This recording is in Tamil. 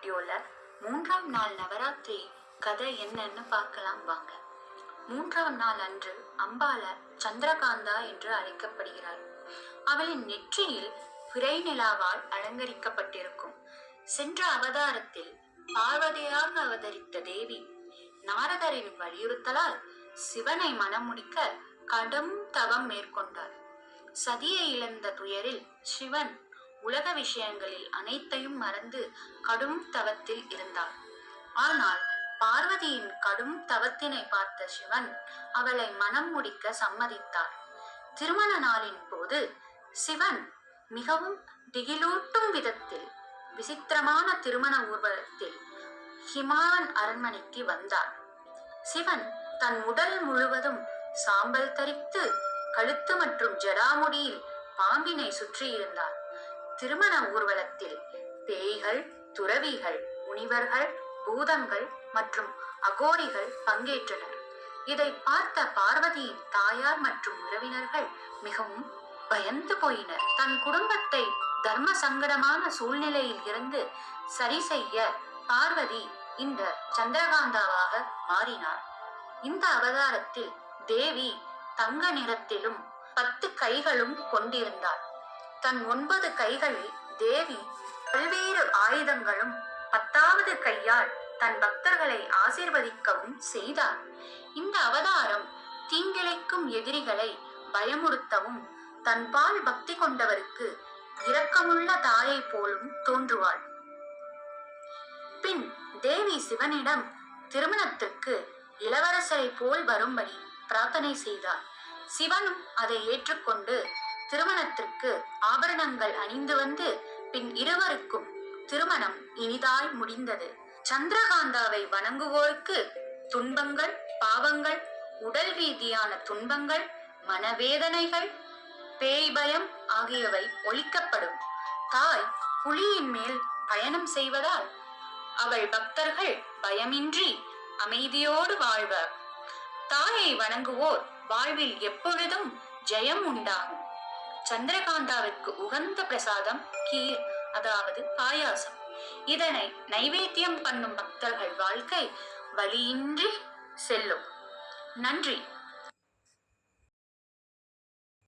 வீடியோல 3ஆம் நாள் நவராத்திரி கதை என்னன்னு பார்க்கலாம் வாங்க. 3ஆம் நாள் அன்று அம்பால சந்திரகாந்தா என்று அழைக்கப்படுகிறாள். அவளின் நெற்றியில் பிறை நிலாவால் அலங்கரிக்கப்பட்டிருக்கும். சென்ற அவதாரத்தில் பார்வதியாக அவதரித்த தேவி நாரதரின் வலியுறுத்தலால் சிவனை மணமுடிக்க கடும் தவம் மேற்கொண்டார். சதியை இழந்த துயரில் சிவன் உலக விஷயங்களில் அனைத்தையும் மறந்து கடும் தவத்தில் இருந்தார். ஆனால் பார்வதியின் கடும் தவத்தினை பார்த்த சிவன் அவளை மனம் முடிக்க சம்மதித்தார். திருமண நாளின் போது சிவன் மிகவும் திகிலூட்டும் விதத்தில் விசித்திரமான திருமண ஊர்வலத்தில் ஹிமாவன் அரண்மனைக்கு வந்தார். சிவன் தன் உடல் முழுவதும் சாம்பல் தரித்து கழுத்து மற்றும் ஜடாமுடியில் பாம்பினை சுற்றி இருந்தார். திருமண ஊர்வலத்தில் பேய்கள், துறவிகள், முனிவர்கள், பூதங்கள் மற்றும் அகோரிகள் பங்கேற்றனர். இதை பார்த்த பார்வதியின் தாயார் மற்றும் உறவினர்கள் மிகவும் பயந்து போயினர். தன் குடும்பத்தை தர்ம சங்கடமான சூழ்நிலையில் இருந்து சரி செய்ய பார்வதி இந்த சந்திரகாந்தாவாக மாறினார். இந்த அவதாரத்தில் தேவி தங்க நிறத்திலும் 10 கைகளும் கொண்டிருந்தார். தன் 9 கைகளில் தேவி பல்வேறு ஆயுதங்களும் 10வது கையால் தன் பக்தர்களை ஆசீர்வதிக்கவும் செய்தார். இந்த அவதாரம் தீங்கிழைக்கும் எதிரிகளை பயமுறுத்தவும் தன் பால் பக்தி கொண்டவருக்கு இரக்கமுள்ள தாயை போலும் தோன்றுவாள். பின் தேவி சிவனிடம் திருமணத்திற்கு இளவரசரை போல் வரும்படி பிரார்த்தனை செய்தார். சிவனும் அதை ஏற்றுக்கொண்டு திருமணத்திற்கு ஆபரணங்கள் அணிந்து வந்து பின் இருவருக்கும் திருமணம் இனிதாய் முடிந்தது. சந்திரகாந்தாவை வணங்குவோருக்கு துன்பங்கள், பாவங்கள், உடல் ரீதியான துன்பங்கள், மனவேதனைகள், பேய் பயம் ஆகியவை ஒழிக்கப்படும். தாய் புலியின் மேல் பயணம் செய்வதால் அவள் பக்தர்கள் பயமின்றி அமைதியோடு வாழ்வர். தாயை வணங்குவோர் வாழ்வில் எப்பொழுதும் ஜெயம் உண்டாகும். சந்திரகாந்தாவிற்கு உகந்த பிரசாதம் கீர், அதாவது பாயாசம். இதனை நைவேத்தியம் பண்ணும் பக்தர்கள் வாழ்க்கை வலியின்றி செல்லும். நன்றி.